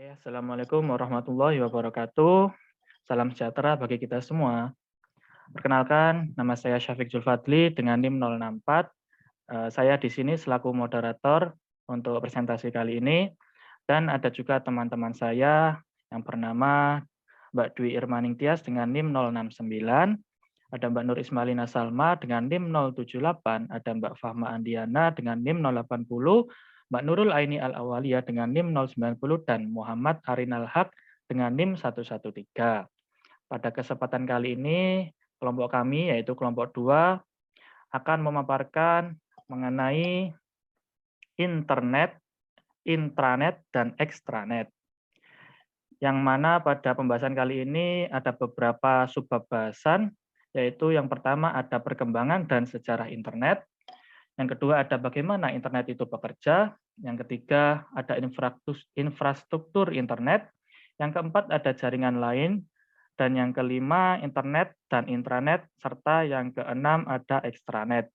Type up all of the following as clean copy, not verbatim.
Assalamualaikum warahmatullahi wabarakatuh. Salam sejahtera bagi kita semua. Perkenalkan, nama saya Syafiq Zulfadli dengan NIM 064. Saya di sini selaku moderator untuk presentasi kali ini, dan ada juga teman-teman saya yang bernama Mbak Dwi Irmaning Tias dengan NIM 069, ada Mbak Nur Ismalina Salma dengan NIM 078, ada Mbak Fahma Andiana dengan NIM 080, Mbak Nurul Aini Al-Awaliyah dengan NIM 090, dan Muhammad Arinal Haq dengan NIM 113. Pada kesempatan kali ini, kelompok kami, yaitu kelompok 2, akan memaparkan mengenai internet, intranet, dan extranet. Yang mana pada pembahasan kali ini ada beberapa subbab bahasan, yaitu yang pertama ada perkembangan dan sejarah internet, yang kedua ada bagaimana internet itu bekerja, yang ketiga ada infrastruktur internet, yang keempat ada jaringan lain, dan yang kelima internet dan intranet, serta yang keenam ada extranet.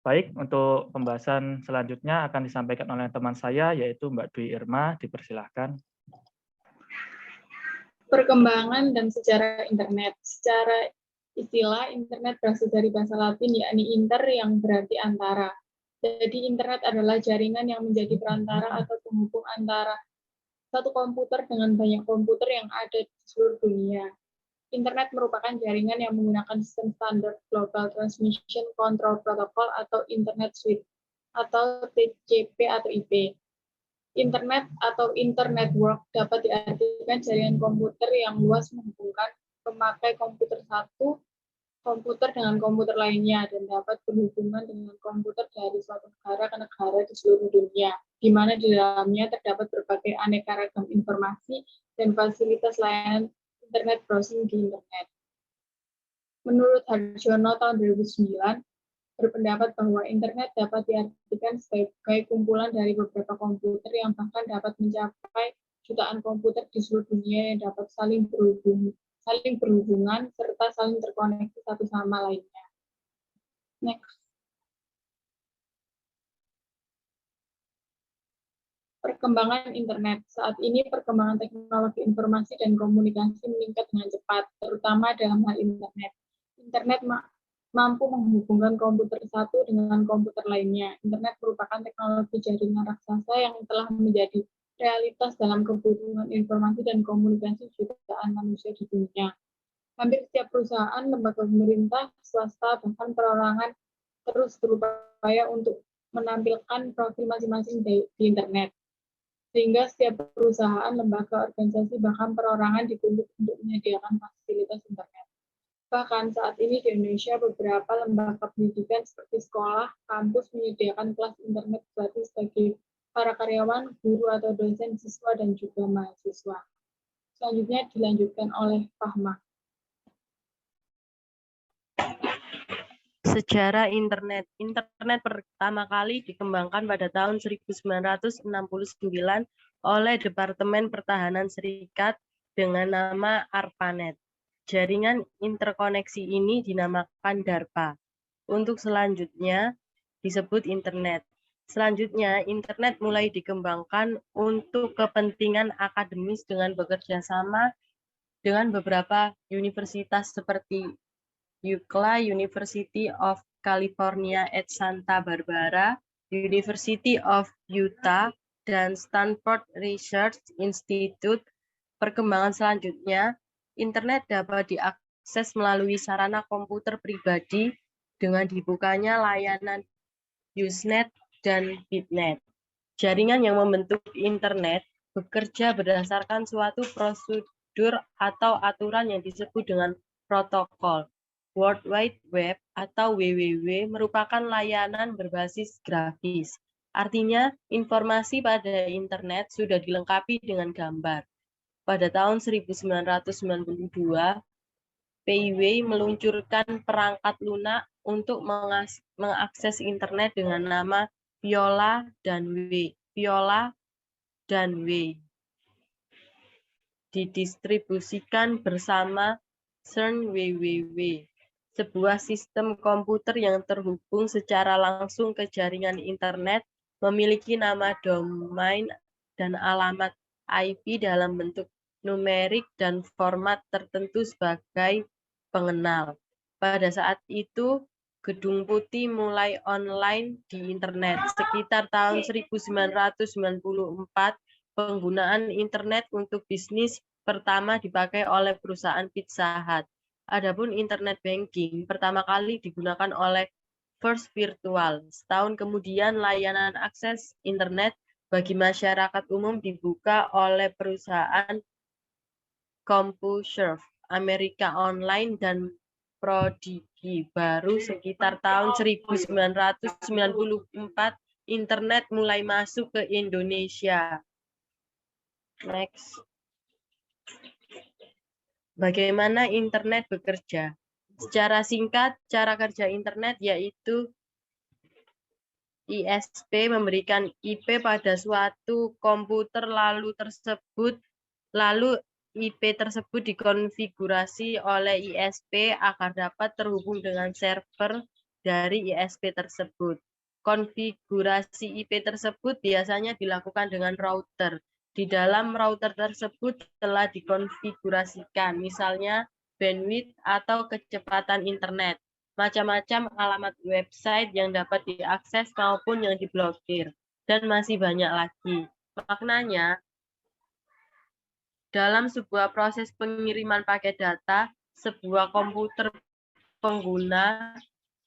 Baik, untuk pembahasan selanjutnya akan disampaikan oleh teman saya, yaitu Mbak Dwi Irma. Dipersilahkan. Perkembangan dan sejarah internet. Secara istilah, internet berasal dari bahasa Latin, yakni inter yang berarti antara. Jadi internet adalah jaringan yang menjadi perantara atau penghubung antara satu komputer dengan banyak komputer yang ada di seluruh dunia. Internet merupakan jaringan yang menggunakan sistem standar Global Transmission Control Protocol atau Internet Suite, atau TCP atau IP. Internet atau internetwork dapat diartikan jaringan komputer yang luas menghubungkan pemakai komputer satu komputer dengan komputer lainnya dan dapat berhubungan dengan komputer dari suatu negara ke negara di seluruh dunia, di mana di dalamnya terdapat berbagai aneka ragam informasi dan fasilitas layanan internet browsing di internet. Menurut Harjono tahun 2009, berpendapat bahwa internet dapat diartikan sebagai kumpulan dari beberapa komputer yang bahkan dapat mencapai jutaan komputer di seluruh dunia yang dapat saling berhubungan serta saling terkoneksi satu sama lainnya. Next. Perkembangan internet. Saat ini perkembangan teknologi informasi dan komunikasi meningkat dengan cepat, terutama dalam hal internet. Internet mampu menghubungkan komputer satu dengan komputer lainnya. Internet merupakan teknologi jaringan raksasa yang telah menjadi realitas dalam kebutuhan informasi dan komunikasi jutaan manusia di dunia. Hampir setiap perusahaan, lembaga pemerintah, swasta, bahkan perorangan terus berupaya untuk menampilkan profil masing-masing di internet. Sehingga setiap perusahaan, lembaga, organisasi, bahkan perorangan dituntut untuk menyediakan fasilitas internet. Bahkan saat ini di Indonesia, beberapa lembaga pendidikan seperti sekolah, kampus menyediakan kelas internet gratis bagi para karyawan, guru atau dosen, siswa, dan juga mahasiswa. Selanjutnya dilanjutkan oleh Fahma. Sejarah internet. Internet pertama kali dikembangkan pada tahun 1969 oleh Departemen Pertahanan Serikat dengan nama ARPANET. Jaringan interkoneksi ini dinamakan DARPA. Untuk selanjutnya disebut internet. Selanjutnya, internet mulai dikembangkan untuk kepentingan akademis dengan bekerja sama dengan beberapa universitas seperti UCLA, University of California at Santa Barbara, University of Utah, dan Stanford Research Institute. Perkembangan selanjutnya, internet dapat diakses melalui sarana komputer pribadi dengan dibukanya layanan Usenet dan Bitnet. Jaringan yang membentuk internet bekerja berdasarkan suatu prosedur atau aturan yang disebut dengan protokol. World Wide Web atau WWW merupakan layanan berbasis grafis. Artinya, informasi pada internet sudah dilengkapi dengan gambar. Pada tahun 1992, PIW meluncurkan perangkat lunak untuk mengakses internet dengan nama Viola dan W. Didistribusikan bersama CERN WWW, sebuah sistem komputer yang terhubung secara langsung ke jaringan internet, memiliki nama domain dan alamat IP dalam bentuk numerik dan format tertentu sebagai pengenal. Pada saat itu, Gedung Putih mulai online di internet. Sekitar tahun 1994, penggunaan internet untuk bisnis pertama dipakai oleh perusahaan Pizza Hut. Adapun internet banking pertama kali digunakan oleh First Virtual. Setahun kemudian, layanan akses internet bagi masyarakat umum dibuka oleh perusahaan CompuServe, Amerika Online, dan Prodigy. Baru sekitar tahun 1994, internet mulai masuk ke Indonesia. Next. Bagaimana internet bekerja? Secara singkat, cara kerja internet yaitu ISP memberikan IP pada suatu komputer lalu IP tersebut dikonfigurasi oleh ISP agar dapat terhubung dengan server dari ISP tersebut. Konfigurasi IP tersebut biasanya dilakukan dengan router. Di dalam router tersebut telah dikonfigurasikan, misalnya bandwidth atau kecepatan internet, macam-macam alamat website yang dapat diakses maupun yang diblokir, dan masih banyak lagi. Maknanya, dalam sebuah proses pengiriman paket data, sebuah komputer pengguna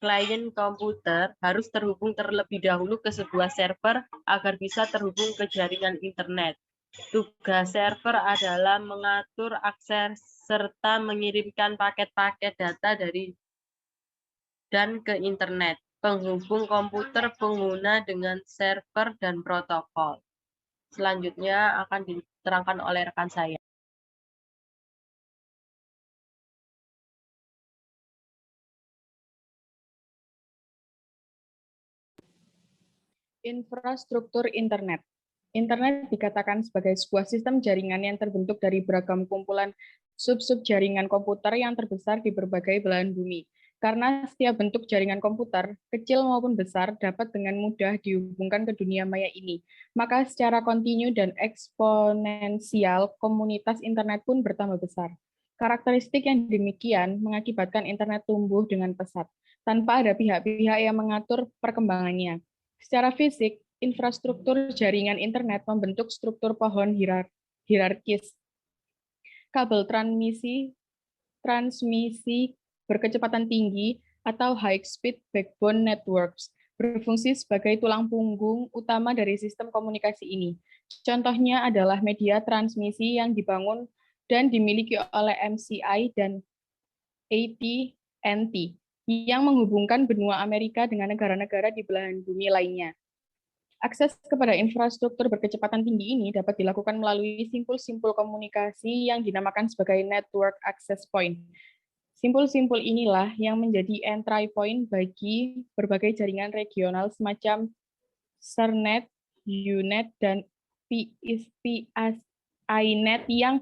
klien komputer harus terhubung terlebih dahulu ke sebuah server agar bisa terhubung ke jaringan internet. Tugas server adalah mengatur akses serta mengirimkan paket-paket data dan ke internet, penghubung komputer pengguna dengan server dan protokol. Selanjutnya akan diterangkan oleh rekan saya. Infrastruktur internet. Internet dikatakan sebagai sebuah sistem jaringan yang terbentuk dari beragam kumpulan sub-sub jaringan komputer yang terbesar di berbagai belahan bumi. Karena setiap bentuk jaringan komputer, kecil maupun besar, dapat dengan mudah dihubungkan ke dunia maya ini. Maka secara kontinu dan eksponensial, komunitas internet pun bertambah besar. Karakteristik yang demikian mengakibatkan internet tumbuh dengan pesat, tanpa ada pihak-pihak yang mengatur perkembangannya. Secara fisik, infrastruktur jaringan internet membentuk struktur pohon hierarkis. Kabel transmisi berkecepatan tinggi atau high-speed backbone networks berfungsi sebagai tulang punggung utama dari sistem komunikasi ini. Contohnya adalah media transmisi yang dibangun dan dimiliki oleh MCI dan AT&T yang menghubungkan benua Amerika dengan negara-negara di belahan bumi lainnya. Akses kepada infrastruktur berkecepatan tinggi ini dapat dilakukan melalui simpul-simpul komunikasi yang dinamakan sebagai network access point. Simpul-simpul inilah yang menjadi entry point bagi berbagai jaringan regional semacam SERNet, UNet, dan PSPI-Net yang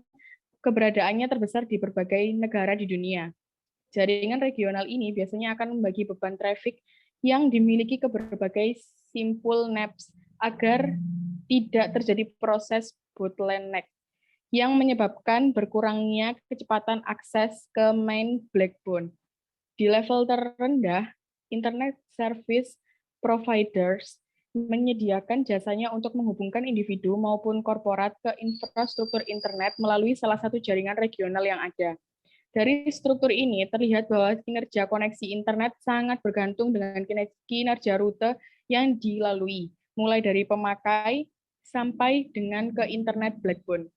keberadaannya terbesar di berbagai negara di dunia. Jaringan regional ini biasanya akan membagi beban traffic yang dimiliki ke berbagai simpul NAPs agar tidak terjadi proses bottleneck yang menyebabkan berkurangnya kecepatan akses ke main backbone. Di level terendah, Internet Service Providers menyediakan jasanya untuk menghubungkan individu maupun korporat ke infrastruktur internet melalui salah satu jaringan regional yang ada. Dari struktur ini terlihat bahwa kinerja koneksi internet sangat bergantung dengan kinerja rute yang dilalui, mulai dari pemakai sampai dengan ke internet backbone.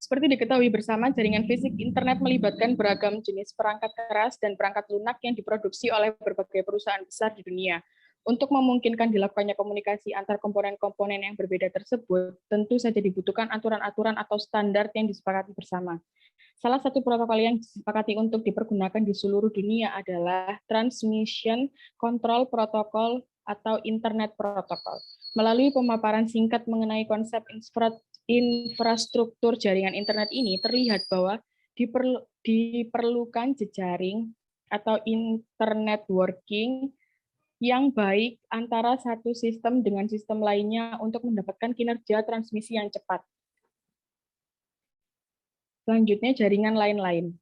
Seperti diketahui bersama, jaringan fisik internet melibatkan beragam jenis perangkat keras dan perangkat lunak yang diproduksi oleh berbagai perusahaan besar di dunia. Untuk memungkinkan dilakukannya komunikasi antar komponen-komponen yang berbeda tersebut, tentu saja dibutuhkan aturan-aturan atau standar yang disepakati bersama. Salah satu protokol yang disepakati untuk dipergunakan di seluruh dunia adalah Transmission Control Protocol atau Internet Protocol. Melalui pemaparan singkat mengenai konsep infrastruktur jaringan internet ini, terlihat bahwa diperlukan jejaring atau internet working yang baik antara satu sistem dengan sistem lainnya untuk mendapatkan kinerja transmisi yang cepat. Selanjutnya jaringan lain.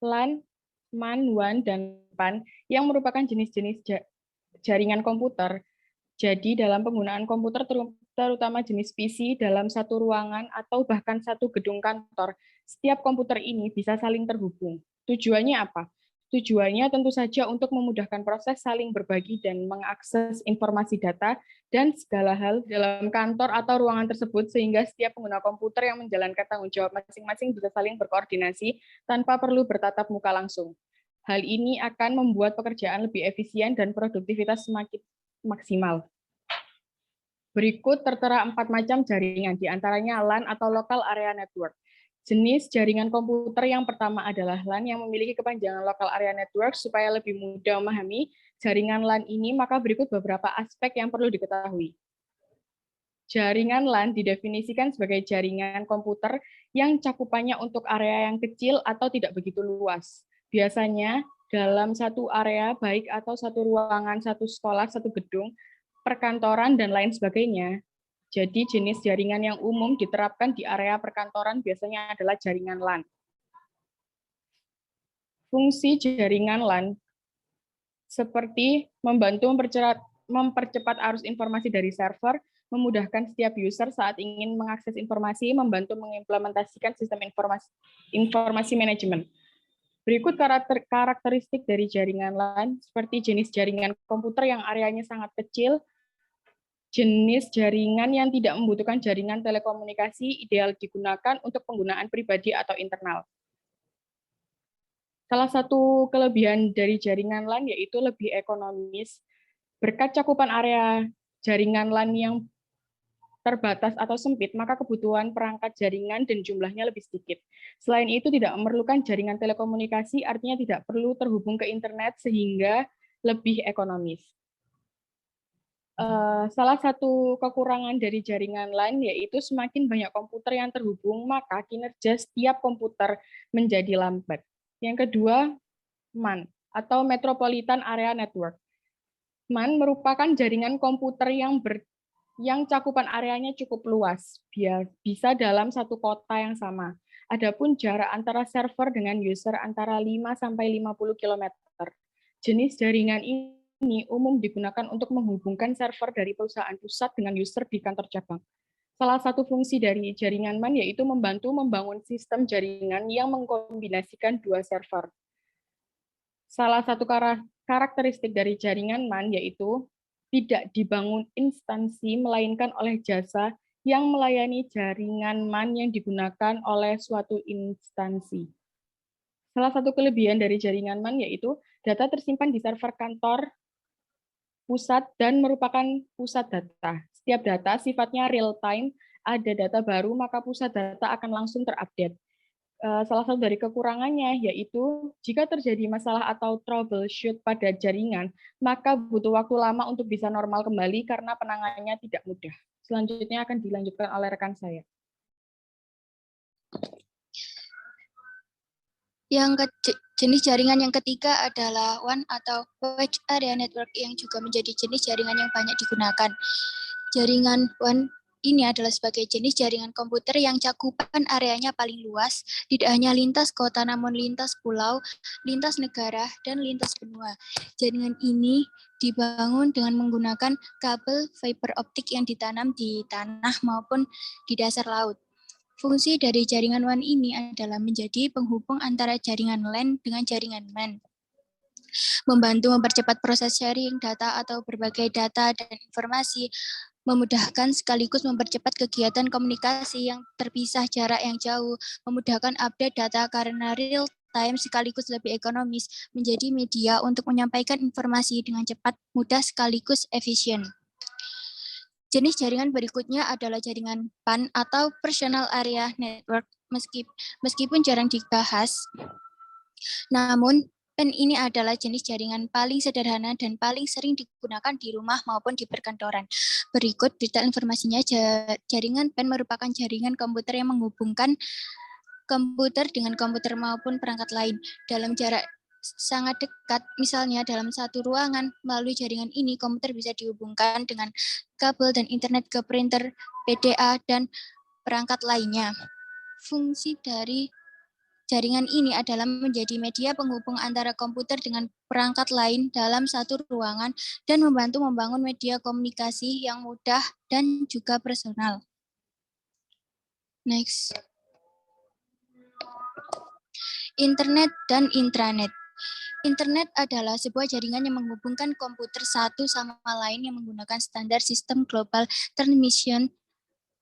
LAN, MAN, WAN, dan PAN yang merupakan jenis-jenis jaringan komputer. Jadi dalam penggunaan komputer terutama jenis PC dalam satu ruangan atau bahkan satu gedung kantor, setiap komputer ini bisa saling terhubung. Tujuannya apa? Tujuannya tentu saja untuk memudahkan proses saling berbagi dan mengakses informasi data dan segala hal dalam kantor atau ruangan tersebut sehingga setiap pengguna komputer yang menjalankan tanggung jawab masing-masing bisa saling berkoordinasi tanpa perlu bertatap muka langsung. Hal ini akan membuat pekerjaan lebih efisien dan produktivitas semakin maksimal. Berikut tertera 4 macam jaringan, diantaranya LAN atau Local Area Network. Jenis jaringan komputer yang pertama adalah LAN yang memiliki kepanjangan Local Area Network. Supaya lebih mudah memahami jaringan LAN ini, maka berikut beberapa aspek yang perlu diketahui. Jaringan LAN didefinisikan sebagai jaringan komputer yang cakupannya untuk area yang kecil atau tidak begitu luas. Biasanya dalam satu area, baik atau satu ruangan, satu sekolah, satu gedung, perkantoran, dan lain sebagainya. Jadi jenis jaringan yang umum diterapkan di area perkantoran biasanya adalah jaringan LAN. Fungsi jaringan LAN seperti membantu mempercepat arus informasi dari server, memudahkan setiap user saat ingin mengakses informasi, membantu mengimplementasikan sistem informasi manajemen. Berikut karakteristik dari jaringan LAN, seperti jenis jaringan komputer yang areanya sangat kecil, jenis jaringan yang tidak membutuhkan jaringan telekomunikasi, ideal digunakan untuk penggunaan pribadi atau internal. Salah satu kelebihan dari jaringan LAN yaitu lebih ekonomis. Berkat cakupan area jaringan LAN yang terbatas atau sempit, maka kebutuhan perangkat jaringan dan jumlahnya lebih sedikit. Selain itu, tidak memerlukan jaringan telekomunikasi, artinya tidak perlu terhubung ke internet sehingga lebih ekonomis. Salah satu kekurangan dari jaringan LAN yaitu semakin banyak komputer yang terhubung, maka kinerja setiap komputer menjadi lambat. Yang kedua, MAN atau Metropolitan Area Network. MAN merupakan jaringan komputer yang cakupan areanya cukup luas, bisa dalam satu kota yang sama. Adapun jarak antara server dengan user antara 5-50 km. Jenis jaringan ini umum digunakan untuk menghubungkan server dari perusahaan pusat dengan user di kantor cabang. Salah satu fungsi dari jaringan MAN yaitu membantu membangun sistem jaringan yang mengkombinasikan dua server. Salah satu karakteristik dari jaringan MAN yaitu tidak dibangun instansi, melainkan oleh jasa yang melayani jaringan MAN yang digunakan oleh suatu instansi. Salah satu kelebihan dari jaringan MAN yaitu data tersimpan di server kantor pusat dan merupakan pusat data. Setiap data sifatnya real time, ada data baru, maka pusat data akan langsung terupdate. Salah satu dari kekurangannya yaitu jika terjadi masalah atau troubleshoot pada jaringan, maka butuh waktu lama untuk bisa normal kembali karena penanganannya tidak mudah. Selanjutnya akan dilanjutkan oleh rekan saya. Jenis jaringan yang ketiga adalah WAN atau Wide Area Network yang juga menjadi jenis jaringan yang banyak digunakan. Jaringan WAN ini adalah sebagai jenis jaringan komputer yang cakupan areanya paling luas, tidak hanya lintas kota namun lintas pulau, lintas negara, dan lintas benua. Jaringan ini dibangun dengan menggunakan kabel fiber optik yang ditanam di tanah maupun di dasar laut. Fungsi dari jaringan WAN ini adalah menjadi penghubung antara jaringan LAN dengan jaringan MAN. Membantu mempercepat proses sharing data atau berbagai data dan informasi, memudahkan sekaligus mempercepat kegiatan komunikasi yang terpisah jarak yang jauh, memudahkan update data karena real time sekaligus lebih ekonomis, menjadi media untuk menyampaikan informasi dengan cepat, mudah sekaligus efisien. Jenis jaringan berikutnya adalah jaringan PAN atau Personal Area Network. Meskipun jarang dibahas, namun PAN ini adalah jenis jaringan paling sederhana dan paling sering digunakan di rumah maupun di perkantoran. Berikut detail informasinya. Jaringan PAN merupakan jaringan komputer yang menghubungkan komputer dengan komputer maupun perangkat lain dalam jarak sangat dekat, misalnya dalam satu ruangan. Melalui jaringan ini, komputer bisa dihubungkan dengan kabel dan internet ke printer, PDA, dan perangkat lainnya. Fungsi dari jaringan ini adalah menjadi media penghubung antara komputer dengan perangkat lain dalam satu ruangan dan membantu membangun media komunikasi yang mudah dan juga personal. Next. Internet dan intranet. Internet adalah sebuah jaringan yang menghubungkan komputer satu sama lain yang menggunakan standar sistem Global Transmission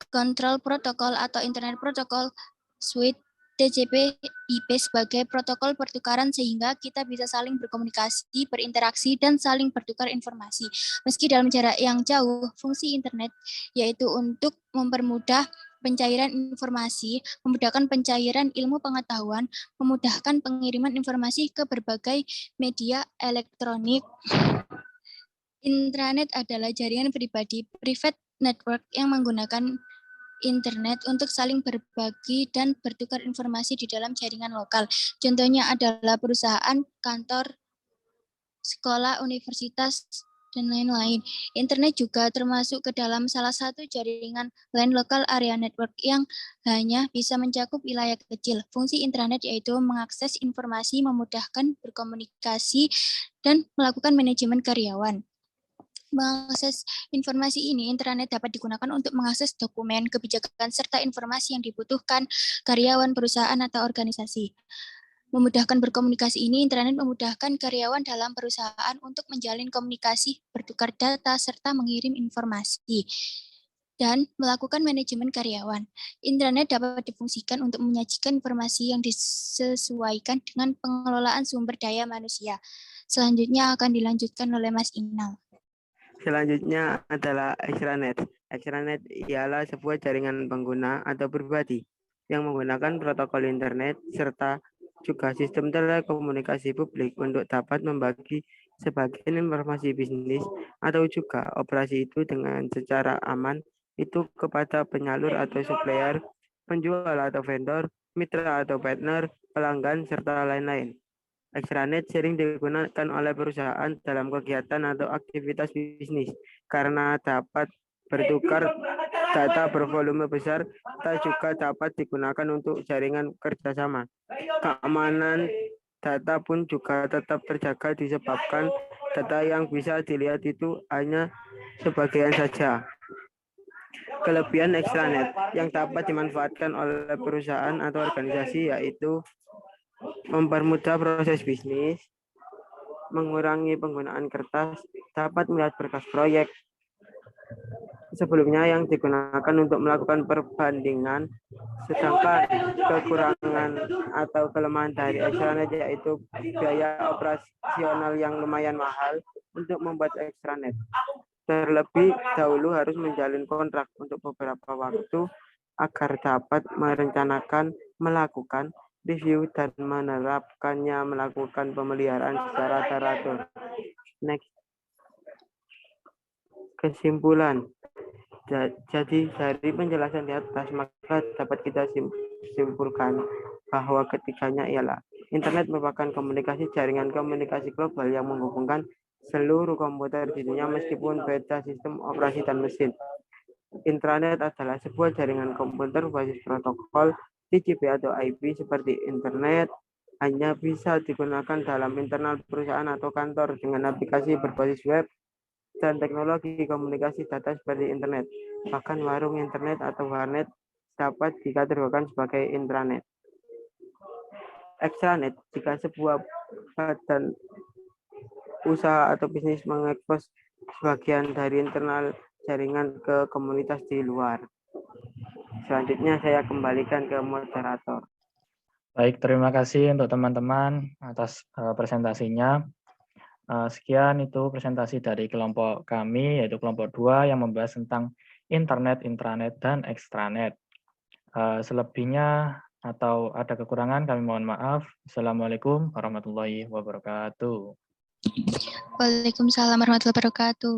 Control Protocol atau Internet Protocol Suite TCP/IP sebagai protokol pertukaran sehingga kita bisa saling berkomunikasi, berinteraksi, dan saling bertukar informasi. Meski dalam jarak yang jauh, fungsi internet yaitu untuk mempermudah pencairan informasi, memudahkan pencairan ilmu pengetahuan, memudahkan pengiriman informasi ke berbagai media elektronik. Intranet adalah jaringan pribadi, private network yang menggunakan internet untuk saling berbagi dan bertukar informasi di dalam jaringan lokal. Contohnya adalah perusahaan, kantor, sekolah, universitas, dan lain-lain. Internet juga termasuk ke dalam salah satu jaringan LAN Local Area Network yang hanya bisa mencakup wilayah kecil. Fungsi intranet yaitu mengakses informasi, memudahkan berkomunikasi, dan melakukan manajemen karyawan. Mengakses informasi ini, intranet dapat digunakan untuk mengakses dokumen, kebijakan, serta informasi yang dibutuhkan karyawan, perusahaan, atau organisasi. Memudahkan berkomunikasi ini, intranet memudahkan karyawan dalam perusahaan untuk menjalin komunikasi, bertukar data, serta mengirim informasi, dan melakukan manajemen karyawan. Intranet dapat difungsikan untuk menyajikan informasi yang disesuaikan dengan pengelolaan sumber daya manusia. Selanjutnya akan dilanjutkan oleh Mas Inal. Selanjutnya adalah extranet. Extranet ialah sebuah jaringan pengguna atau pribadi yang menggunakan protokol internet serta juga sistem telekomunikasi publik untuk dapat membagi sebagian informasi bisnis atau juga operasi itu dengan secara aman itu kepada penyalur atau supplier, penjual atau vendor, mitra atau partner, pelanggan, serta lain-lain. Extranet sering digunakan oleh perusahaan dalam kegiatan atau aktivitas bisnis karena dapat bertukar data bervolume besar, serta juga dapat digunakan untuk jaringan kerjasama. Keamanan data pun juga tetap terjaga disebabkan data yang bisa dilihat itu hanya sebagian saja. Kelebihan extranet yang dapat dimanfaatkan oleh perusahaan atau organisasi yaitu mempermudah proses bisnis, mengurangi penggunaan kertas, dapat melihat berkas proyek sebelumnya yang digunakan untuk melakukan perbandingan, sedangkan kekurangan atau kelemahan dari extranet yaitu biaya operasional yang lumayan mahal untuk membuat extranet. Terlebih dahulu harus menjalin kontrak untuk beberapa waktu agar dapat merencanakan, melakukan review dan menerapkannya, melakukan pemeliharaan secara teratur. Next. Kesimpulan. Jadi dari penjelasan di atas maka dapat kita simpulkan bahwa ketiganya ialah internet merupakan komunikasi jaringan komunikasi global yang menghubungkan seluruh komputer di dunia meskipun beda sistem operasi dan mesin. Intranet adalah sebuah jaringan komputer berbasis protokol TCP atau IP seperti internet hanya bisa digunakan dalam internal perusahaan atau kantor dengan aplikasi berbasis web dan teknologi komunikasi data seperti internet. Bahkan warung internet atau warnet dapat dikategorikan sebagai intranet. Extranet jika sebuah badan usaha atau bisnis mengekspos sebagian dari internal jaringan ke komunitas di luar. Selanjutnya saya kembalikan ke moderator. Baik, terima kasih untuk teman-teman atas presentasinya. Sekian itu presentasi dari kelompok kami, yaitu kelompok 2 yang membahas tentang internet, intranet, dan extranet. Selebihnya atau ada kekurangan kami mohon maaf. Assalamualaikum warahmatullahi wabarakatuh. Waalaikumsalam warahmatullahi wabarakatuh.